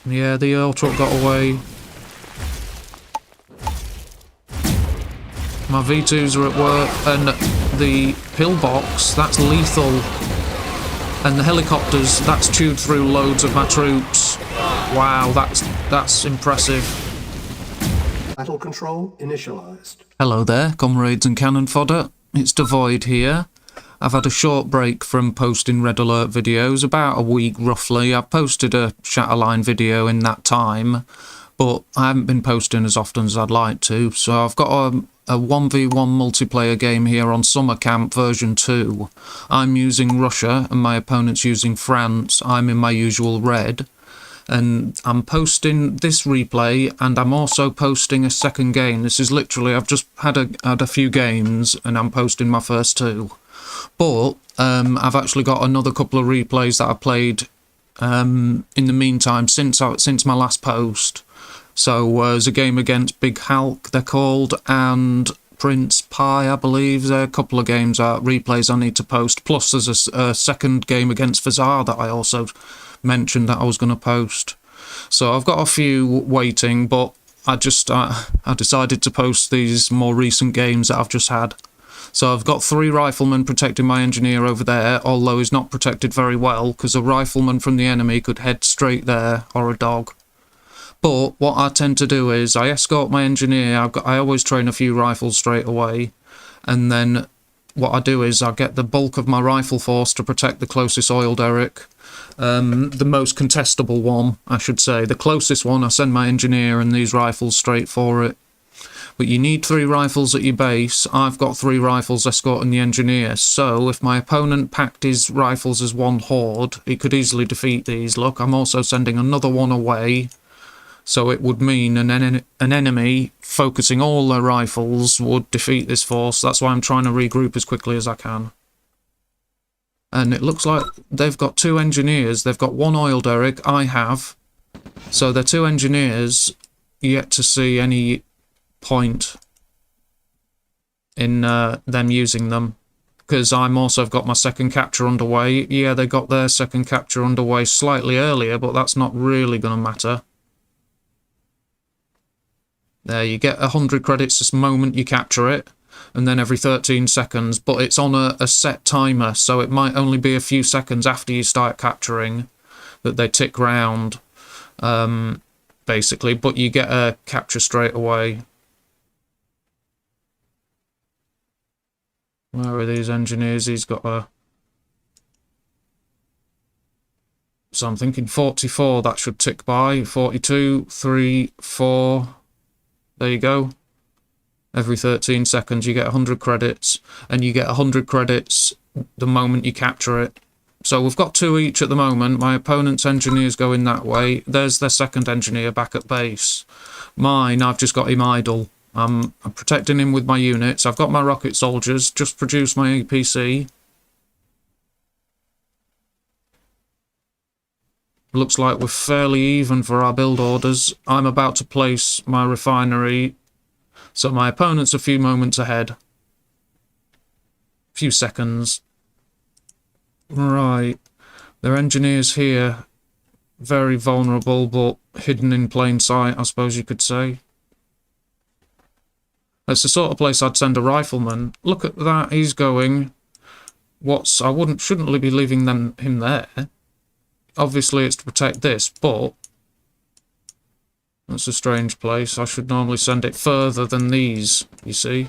Yeah, the Earl truck got away. My V2s are at work, and the pillbox, that's lethal. And the helicopters, that's chewed through loads of my troops. Wow, that's impressive. Battle control initialized. Hello there, comrades and cannon fodder. It's Dvoid here. I've had a short break from posting Red Alert videos, about a week roughly. I've posted a Shatterline video in that time, but I haven't been posting as often as I'd like to. So I've got a 1v1 multiplayer game here on Summer Camp version 2. I'm using Russia and my opponent's using France. I'm in my usual red. And I'm posting this replay, and I'm also posting a second game. This is literally, I've just had a few games, and I'm posting my first two. But I've actually got another couple of replays that I played in the meantime since my last post. So there's a game against Big Hulk, they're called, and Prince Pie, I believe. There are a couple of games, replays I need to post. Plus there's a second game against Fazar that I also mentioned that I was going to post. So I've got a few waiting, but I decided to post these more recent games that I've just had. So I've got 3 riflemen protecting my engineer over there, although he's not protected very well, because a rifleman from the enemy could head straight there, or a dog. But what I tend to do is I escort my engineer. I always train a few rifles straight away, and then what I do is I get the bulk of my rifle force to protect the closest oil derrick. The most contestable one, I should say. The closest one, I send my engineer and these rifles straight for it. But you need 3 rifles at your base. I've got 3 rifles escorting the engineer. So if my opponent packed his rifles as one horde, he could easily defeat these. Look, I'm also sending another one away. So it would mean an enemy focusing all their rifles would defeat this force. That's why I'm trying to regroup as quickly as I can. And it looks like they've got 2 engineers. They've got 1 oil derrick. I have. So they're 2 engineers. Yet to see any point in them using them. Because I'm also got my second capture underway. Yeah, they got their second capture underway slightly earlier, but that's not really going to matter. There, you get 100 credits this moment you capture it, and then every 13 seconds, but it's on a set timer, so it might only be a few seconds after you start capturing that they tick round, basically, but you get a capture straight away. Where are these engineers? He's got a... So I'm thinking 44, that should tick by. 42, 3, 4... There you go. Every 13 seconds you get 100 credits, and you get 100 credits the moment you capture it. So we've got 2 each at the moment. My opponent's engineer's going that way. There's their second engineer back at base. Mine, I've just got him idle. I'm protecting him with my units. I've got my rocket soldiers, just produced my APC. Looks like we're fairly even for our build orders. I'm about to place my refinery, so my opponent's a few moments ahead. Few seconds. Right. Their engineers here, very vulnerable, but hidden in plain sight, I suppose you could say. That's the sort of place I'd send a rifleman. Look at that, he's going. Shouldn't be leaving him there. Obviously it's to protect this, but that's a strange place. I should normally send it further than these, you see.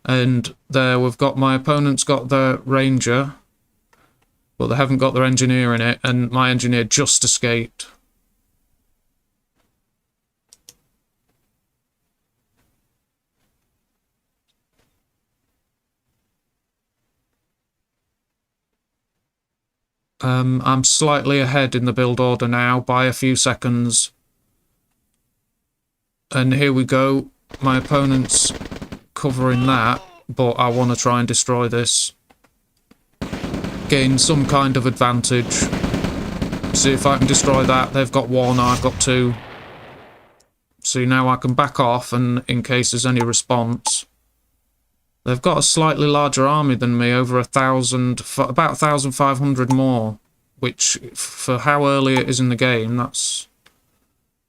And there we've got my opponent's got their ranger, but they haven't got their engineer in it, and my engineer just escaped. I'm slightly ahead in the build order now by a few seconds. And here we go. My opponent's covering that, but I want to try and destroy this. Gain some kind of advantage. See if I can destroy that. They've got 1, I've got 2. See, now I can back off, and in case there's any response. They've got a slightly larger army than me, over 1,000, about 1,500 more. which, for how early it is in the game, that's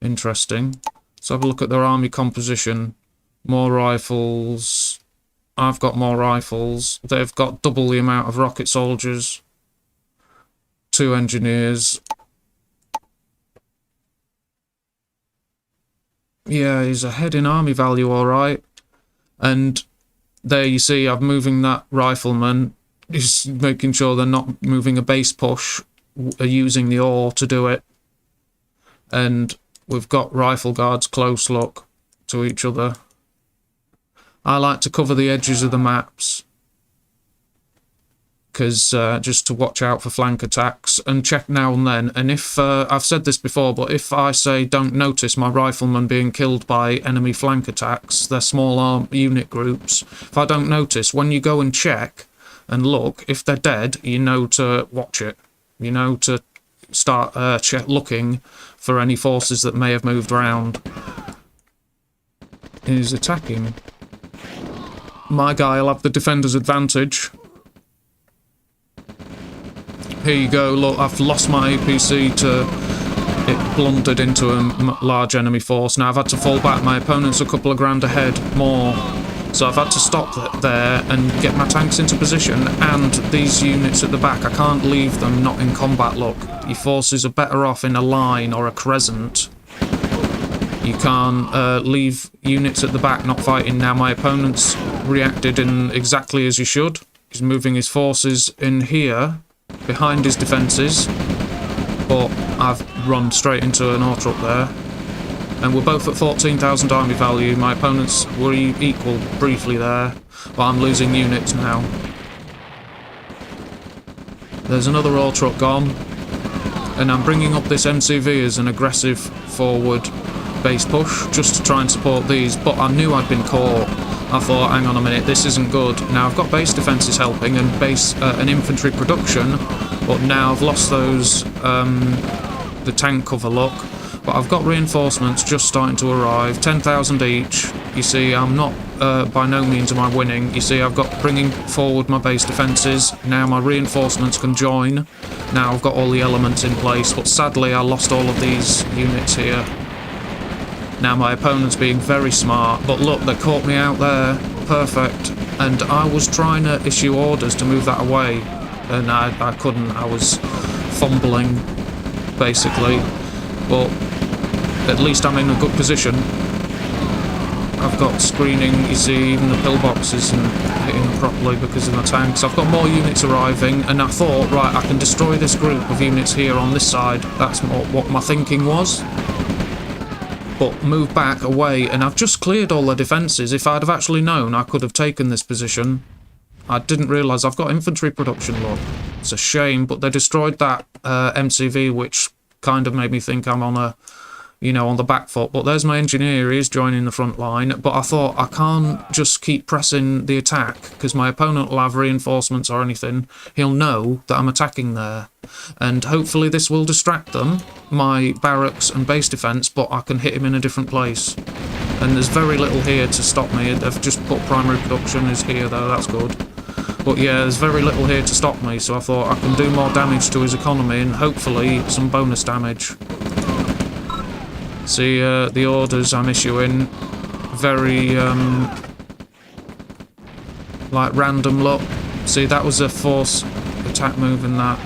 interesting. Let's have a look at their army composition. More rifles. I've got more rifles. They've got double the amount of rocket soldiers. 2 engineers. Yeah, he's ahead in army value, alright. And there you see, I'm moving that rifleman. He's making sure they're not moving a base push, using the ore to do it. And we've got rifle guards close look to each other. I like to cover the edges of the maps, because just to watch out for flank attacks and check now and then. And if I've said this before, but if I say don't notice my riflemen being killed by enemy flank attacks, they're small arm unit groups. If I don't notice, when you go and check and look, if they're dead, you know to watch it. You know to start looking for any forces that may have moved around. He's attacking. My guy will have the defender's advantage. Here you go, look, I've lost my APC to... It blundered into a large enemy force. Now I've had to fall back. My opponent's a couple of grand ahead more. So I've had to stop there and get my tanks into position. And these units at the back, I can't leave them not in combat, look. Your forces are better off in a line or a crescent. You can't leave units at the back not fighting. Now my opponent's reacted in exactly as he should. He's moving his forces in here, behind his defences, but I've run straight into an ore truck there. And we're both at 14,000 army value. My opponents were equal briefly there, but I'm losing units now. There's another ore truck gone, and I'm bringing up this MCV as an aggressive forward base push, just to try and support these, but I knew I'd been caught. I thought, hang on a minute, this isn't good. Now I've got base defences helping and base and infantry production, but now I've lost those, the tank cover look, but I've got reinforcements just starting to arrive, 10,000 each. You see, I'm not, by no means am I winning. You see, I've got bringing forward my base defences, now my reinforcements can join. Now I've got all the elements in place, but sadly I lost all of these units here. Now my opponent's being very smart, but look, they caught me out there, perfect, and I was trying to issue orders to move that away, and I couldn't. I was fumbling, basically, but at least I'm in a good position. I've got screening, you see, even the pillbox isn't hitting properly because of my tanks. I've got more units arriving, and I thought, right, I can destroy this group of units here on this side. That's what my thinking was. But move back away, and I've just cleared all the defences. If I'd have actually known, I could have taken this position. I didn't realise I've got infantry production, look. It's a shame, but they destroyed that MCV, which kind of made me think I'm on a, on the back foot. But there's my engineer, he's joining the front line. But I thought, I can't just keep pressing the attack, because my opponent will have reinforcements or anything. He'll know that I'm attacking there. And hopefully this will distract them, my barracks and base defence, but I can hit him in a different place. And there's very little here to stop me. They've just put primary production is here though, that's good. But yeah, there's very little here to stop me, so I thought I can do more damage to his economy and hopefully some bonus damage. See, the orders I'm issuing, very, like random look. See, that was a force attack move in that.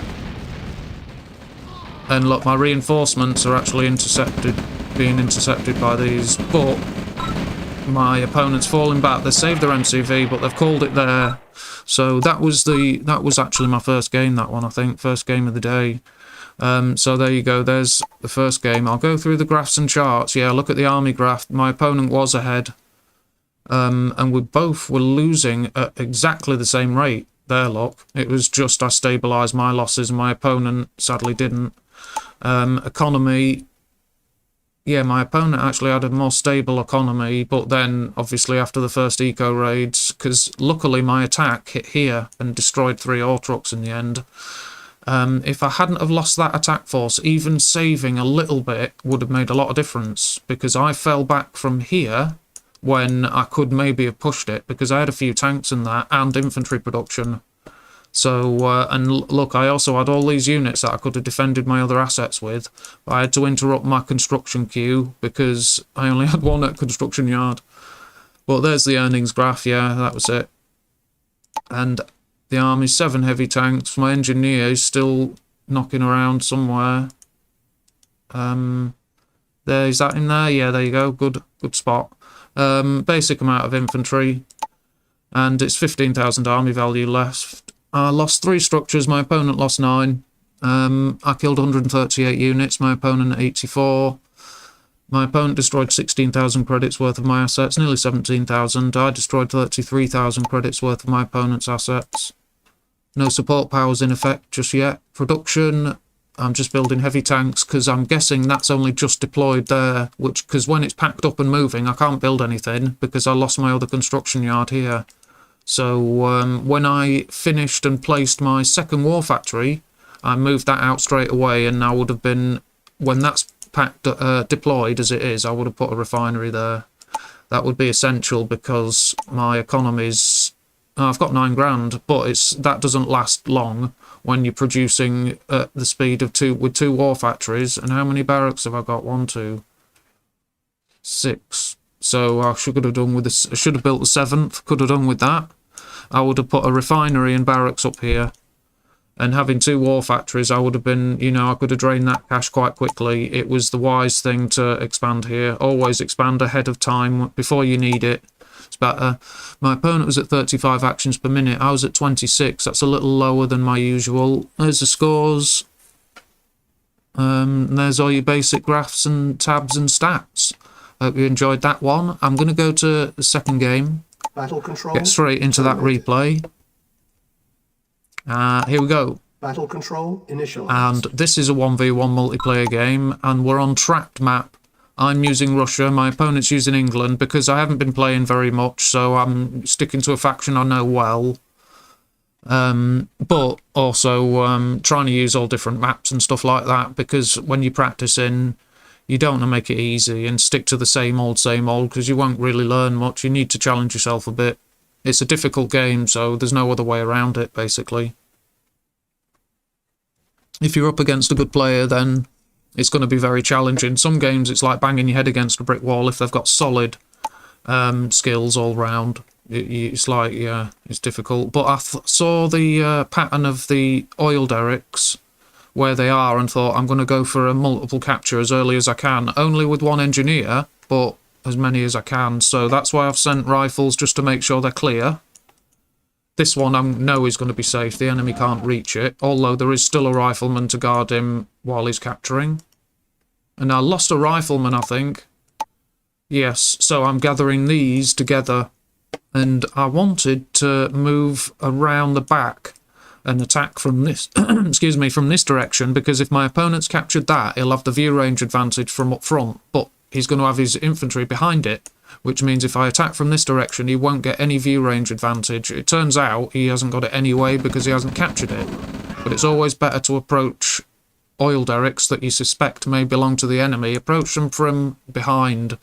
And look, my reinforcements are actually being intercepted by these, but my opponent's falling back. They saved their MCV, but they've called it there. So that was actually my first game, that one, I think, first game of the day. So there you go, there's the first game. I'll go through the graphs and charts. Yeah, look at the army graph. My opponent was ahead. And we both were losing at exactly the same rate. There, look. It was just I stabilised my losses and my opponent sadly didn't. Economy, yeah, my opponent actually had a more stable economy, but then obviously after the first eco raids, because luckily my attack hit here and destroyed 3 ore trucks in the end. If I hadn't have lost that attack force, even saving a little bit would have made a lot of difference, because I fell back from here when I could maybe have pushed it, because I had a few tanks in that and infantry production. So, look, I also had all these units that I could have defended my other assets with, but I had to interrupt my construction queue because I only had one at construction yard. But there's the earnings graph, yeah, that was it. And the army's 7 heavy tanks. My engineer is still knocking around somewhere. There, is that in there? Yeah, there you go. Good spot. Basic amount of infantry. And it's 15,000 army value left. I lost 3 structures. My opponent lost 9. I killed 138 units. My opponent 84. My opponent destroyed 16,000 credits worth of my assets, nearly 17,000. I destroyed 33,000 credits worth of my opponent's assets. No support powers in effect just yet. Production, I'm just building heavy tanks because I'm guessing that's only just deployed there, because when it's packed up and moving, I can't build anything because I lost my other construction yard here. So when I finished and placed my second war factory, I moved that out straight away, and I would have been, when that's deployed as it is, I would have put a refinery there. That would be essential because my economy's, I've got 9 grand, but that doesn't last long when you're producing at the speed of 2 with 2 war factories. And how many barracks have I got? 1, 2, 6. So I should have done with this. I should have built the 7th. Could have done with that. I would have put a refinery and barracks up here. And having 2 war factories, I would have been, I could have drained that cash quite quickly. It was the wise thing to expand here. Always expand ahead of time before you need it. It's better. My opponent was at 35 actions per minute. I was at 26. That's a little lower than my usual. There's the scores. There's all your basic graphs and tabs and stats. Hope you enjoyed that one. I'm going to go to the second game. Battle control. Get straight into that replay. Here we go. Battle control initialized. And this is a 1v1 multiplayer game, and we're on tracked map. I'm using Russia, my opponent's using England, because I haven't been playing very much, so I'm sticking to a faction I know well. But also trying to use all different maps and stuff like that, because when you're practicing, you don't want to make it easy and stick to the same old, because you won't really learn much. You need to challenge yourself a bit. It's a difficult game, so there's no other way around it, basically. If you're up against a good player, then it's going to be very challenging. Some games, it's like banging your head against a brick wall if they've got solid skills all round. It's like, yeah, it's difficult. But I saw the pattern of the oil derricks, where they are, and thought, I'm going to go for a multiple capture as early as I can. Only with 1 engineer, but as many as I can. So that's why I've sent rifles, just to make sure they're clear. This one I know is going to be safe. The enemy can't reach it, although there is still a rifleman to guard him while he's capturing. And I lost a rifleman, I think. Yes, so I'm gathering these together. And I wanted to move around the back and attack from this, excuse me, from this direction, because if my opponent's captured that, he'll have the view range advantage from up front, but he's going to have his infantry behind it, which means if I attack from this direction, he won't get any view range advantage. It turns out he hasn't got it anyway because he hasn't captured it. But it's always better to approach oil derricks that you suspect may belong to the enemy. Approach them from behind.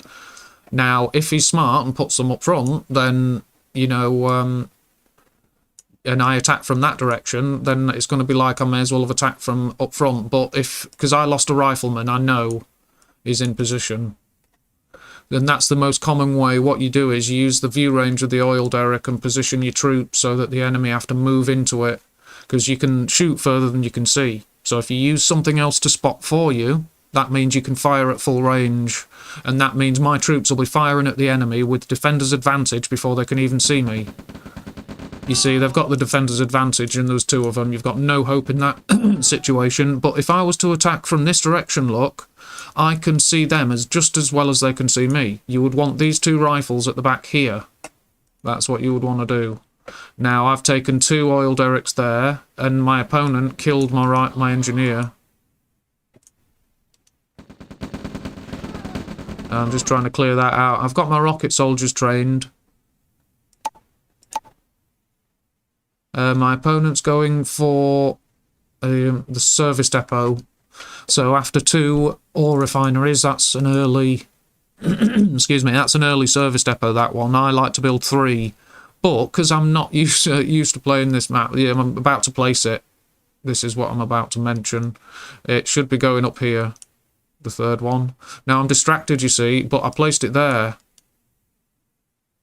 Now, if he's smart and puts them up front, then, and I attack from that direction, then it's going to be like I may as well have attacked from up front. But because I lost a rifleman, I know he's in position. Then that's the most common way. What you do is you use the view range of the oil derrick and position your troops so that the enemy have to move into it, because you can shoot further than you can see. So if you use something else to spot for you, that means you can fire at full range, and that means my troops will be firing at the enemy with defender's advantage before they can even see me. You see, they've got the defender's advantage, and there's 2 of them. You've got no hope in that situation. But if I was to attack from this direction, look, I can see them just as well as they can see me. You would want these 2 rifles at the back here. That's what you would want to do. Now, I've taken 2 oil derricks there, and my opponent killed my engineer. I'm just trying to clear that out. I've got my rocket soldiers trained. My opponent's going for the service depot. So after 2 ore refineries, that's an early... excuse me, that's an early service depot, that one. I like to build 3. But because I'm not used to playing this map, yeah, I'm about to place it. This is what I'm about to mention. It should be going up here, the third one. Now I'm distracted, you see, but I placed it there.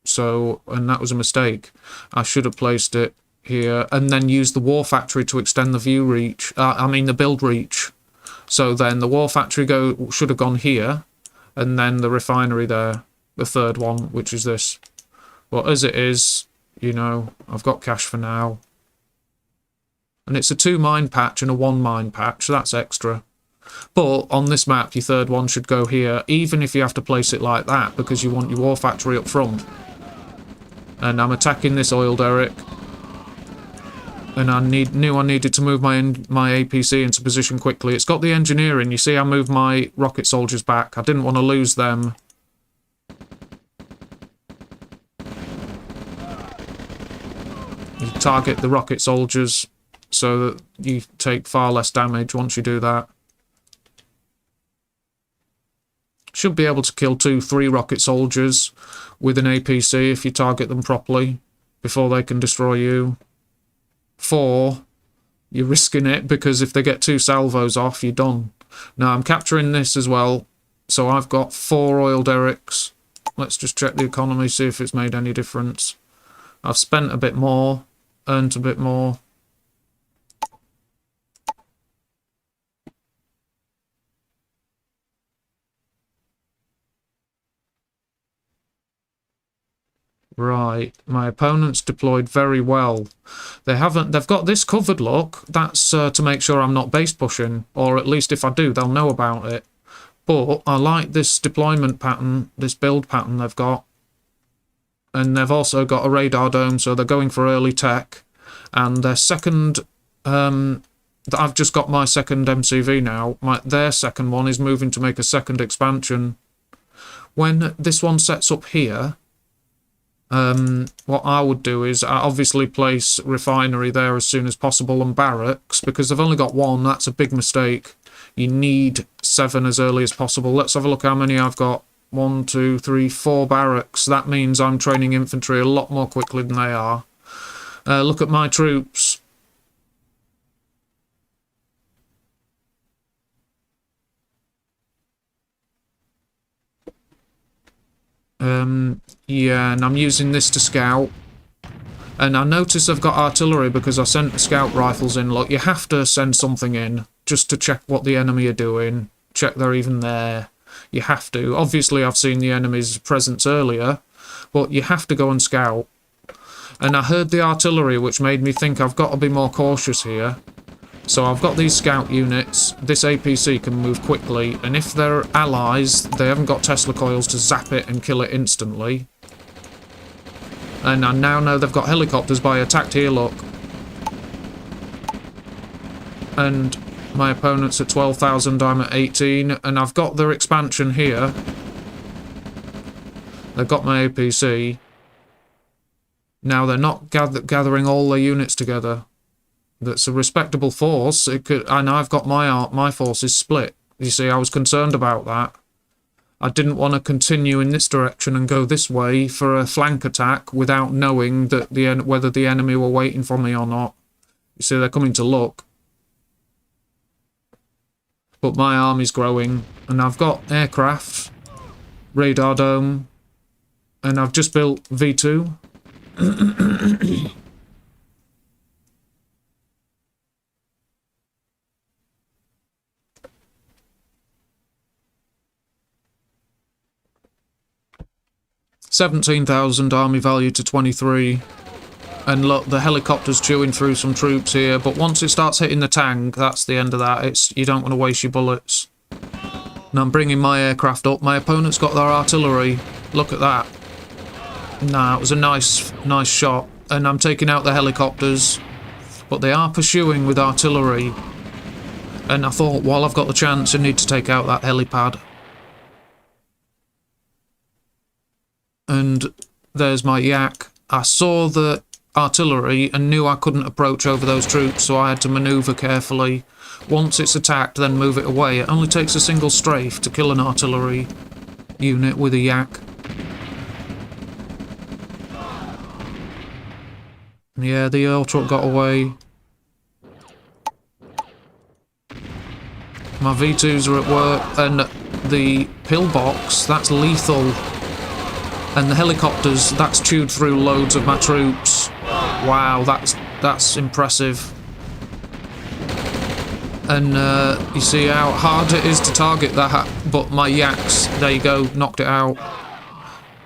So, and that was a mistake. I should have placed it here and then used the war factory to extend the view reach. The build reach. So then the war factory should have gone here, and then the refinery there, the third one, which is this. But as it is, you know, I've got cash for now. And it's a 2 mine patch and a 1 mine patch, so that's extra. But on this map, your third one should go here, even if you have to place it like that, because you want your war factory up front. And I'm attacking this oil derrick. And I knew I needed to move my APC into position quickly. It's got the engineering. You see, I moved my rocket soldiers back. I didn't want to lose them. You target the rocket soldiers so that you take far less damage once you do that. Should be able to kill 2-3 rocket soldiers with an APC if you target them properly before they can destroy you. 4, you're risking it because if they get 2 salvos off, you're done. Now I'm capturing this as well, so I've got 4 oil derricks. Let's just check the economy, see if it's made any difference. I've spent a bit more, earned a bit more. Right, my opponent's deployed very well. They've got this covered, look. That's to make sure I'm not base pushing, or at least if I do, they'll know about it. But I like this deployment pattern, this build pattern they've got. And they've also got a radar dome, so they're going for early tech. And their second, I've just got my second MCV now. Their second one is moving to make a second expansion. When this one sets up here, what I would do is I obviously place refinery there as soon as possible and barracks, because they've only got 1. That's a big mistake. You need 7 as early as possible. Let's have a look how many I've got. 1, 2, 3, 4 barracks. That means I'm training infantry a lot more quickly than they are. Look at my troops. Yeah, and I'm using this to scout. And I notice I've got artillery because I sent scout rifles in. Look, you have to send something in just to check what the enemy are doing. Check they're even there. You have to. Obviously, I've seen the enemy's presence earlier, but you have to go and scout. And I heard the artillery, which made me think I've got to be more cautious here. So I've got these scout units. This APC can move quickly, and if they're allies, they haven't got Tesla coils to zap it and kill it instantly. And I now know they've got helicopters by attacked here, look. And my opponent's at 12,000, I'm at 18, and I've got their expansion here. They've got my APC. Now they're not gathering all their units together. That's a respectable force. It could, and I've got my forces split. You see, I was concerned about that. I didn't want to continue in this direction and go this way for a flank attack without knowing that whether the enemy were waiting for me or not. You see, they're coming to look. But my army's growing, and I've got aircraft, radar dome, and I've just built V2. 17,000 army value to 23. And look, the helicopter's chewing through some troops here, but once it starts hitting the tank, that's the end of that. You don't want to waste your bullets. And I'm bringing my aircraft up. My opponent's got their artillery. Look at that. Nah, it was a nice shot. And I'm taking out the helicopters, but they are pursuing with artillery. And I thought, while I've got the chance, I need to take out that helipad. And there's my yak. I saw the artillery and knew I couldn't approach over those troops, so I had to manoeuvre carefully. Once it's attacked, then move it away. It only takes a single strafe to kill an artillery unit with a yak. Yeah, the oil truck got away. My V2s are at work, and the pillbox, that's lethal. And the helicopters, that's chewed through loads of my troops. Wow, that's impressive. And you see how hard it is to target that, but my yaks, there you go, knocked it out.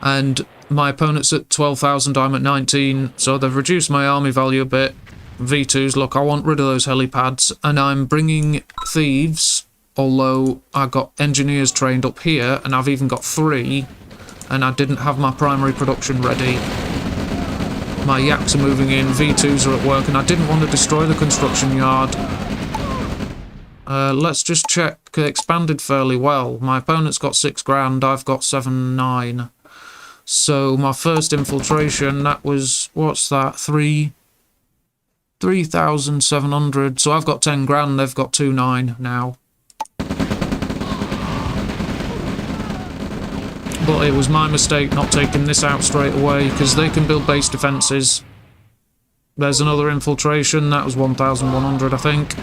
And my opponent's at 12,000, I'm at 19, so they've reduced my army value a bit. V2s, look, I want rid of those helipads, and I'm bringing thieves, although I got engineers trained up here, and I've even got 3, and I didn't have my primary production ready. My yaks are moving in, V2s are at work, and I didn't want to destroy the construction yard. Let's just check, expanded fairly well. My opponent's got 6 grand, I've got 7,900. So my first infiltration, that was, what's that, 3,700. So I've got 10 grand, they've got 2,900 now. But it was my mistake not taking this out straight away, because they can build base defences. There's another infiltration, that was 1,100 I think.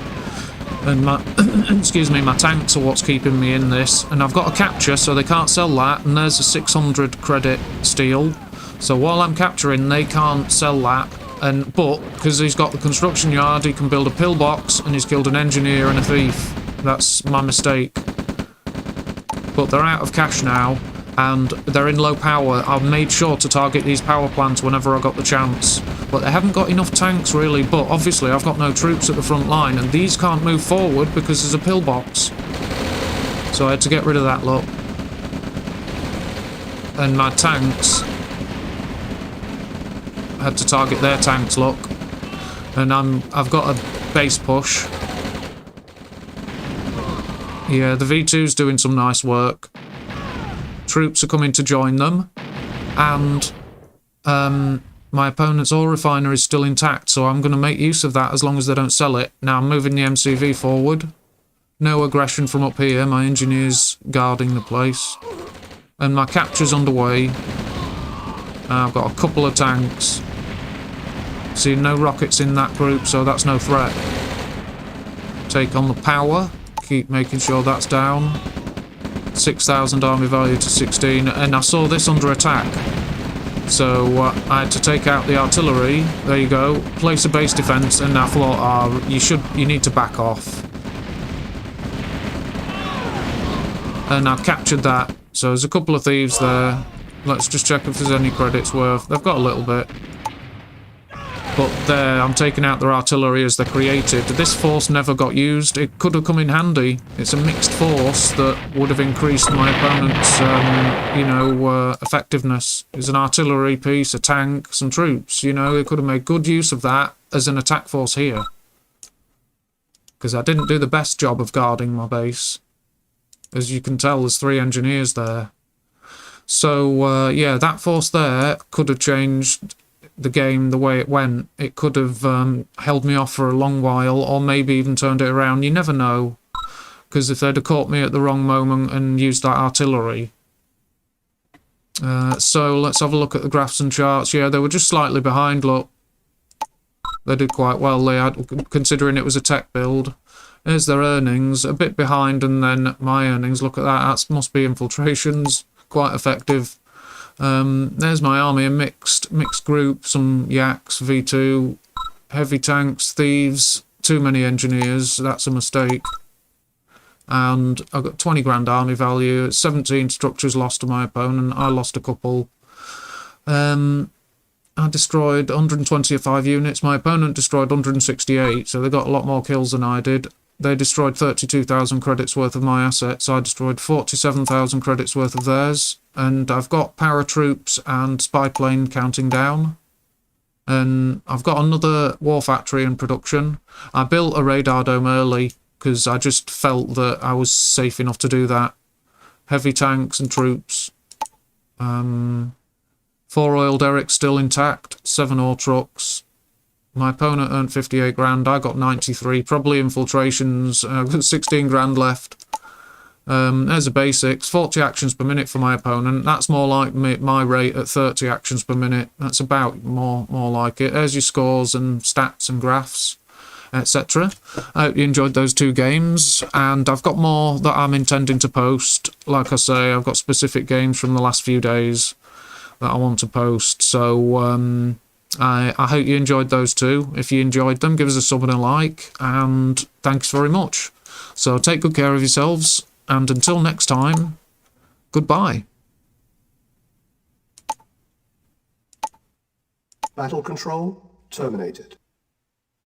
And my, excuse me, my tanks are what's keeping me in this. And I've got a capture, so they can't sell that. And there's a 600 credit steal. So while I'm capturing, they can't sell that. But, because he's got the construction yard, he can build a pillbox, and he's killed an engineer and a thief. That's my mistake. But they're out of cash now, and they're in low power. I've made sure to target these power plants whenever I got the chance. But they haven't got enough tanks, really. But obviously, I've got no troops at the front line, and these can't move forward because there's a pillbox. So I had to get rid of that lot. And my tanks, I had to target their tanks, look. And I've got a base push. Yeah, the V2's doing some nice work. Troops are coming to join them, and my opponent's oil refinery is still intact, so I'm going to make use of that as long as they don't sell it. Now I'm moving the MCV forward. No aggression from up here, my engineer's guarding the place. And my capture's underway. I've got a couple of tanks. See, no rockets in that group, so that's no threat. Take on the power, keep making sure that's down. 6,000 army value to 16, and I saw this under attack. So I had to take out the artillery. There you go. Place a base defense, and I thought, you need to back off. And I've captured that. So there's a couple of thieves there. Let's just check if there's any credits worth. They've got a little bit. But there, I'm taking out their artillery as they're created. This force never got used. It could have come in handy. It's a mixed force that would have increased my opponent's, effectiveness. It's an artillery piece, a tank, some troops. You know, it could have made good use of that as an attack force here. Because I didn't do the best job of guarding my base. As you can tell, there's 3 engineers there. So, yeah, that force there could have changed the game the way it went. It could have held me off for a long while, or maybe even turned it around. You never know, because if they'd have caught me at the wrong moment and used that artillery. So let's have a look at the graphs and charts. Yeah, they were just slightly behind, look. They did quite well, they had, considering it was a tech build. There's their earnings, a bit behind, and then my earnings, look at that, that must be infiltrations, quite effective. There's my army, a mixed group, some yaks, V2, heavy tanks, thieves, too many engineers, that's a mistake. And I've got 20 grand army value, 17 structures lost to my opponent, I lost a couple. I destroyed 125 units, my opponent destroyed 168, so they got a lot more kills than I did. They destroyed 32,000 credits worth of my assets. I destroyed 47,000 credits worth of theirs. And I've got paratroops and spy plane counting down. And I've got another war factory in production. I built a radar dome early because I just felt that I was safe enough to do that. Heavy tanks and troops. 4 oil derricks still intact. 7 ore trucks. My opponent earned 58 grand, I got 93, probably infiltrations, 16 grand left. There's the basics. 40 actions per minute for my opponent. That's more like my rate at 30 actions per minute. That's about more like it. There's your scores and stats and graphs, etc. I hope you enjoyed those 2 games, and I've got more that I'm intending to post. Like I say, I've got specific games from the last few days that I want to post, so I hope you enjoyed those 2. If you enjoyed them, give us a sub and a like, and thanks very much. So take good care of yourselves, and until next time, goodbye. Battle control terminated.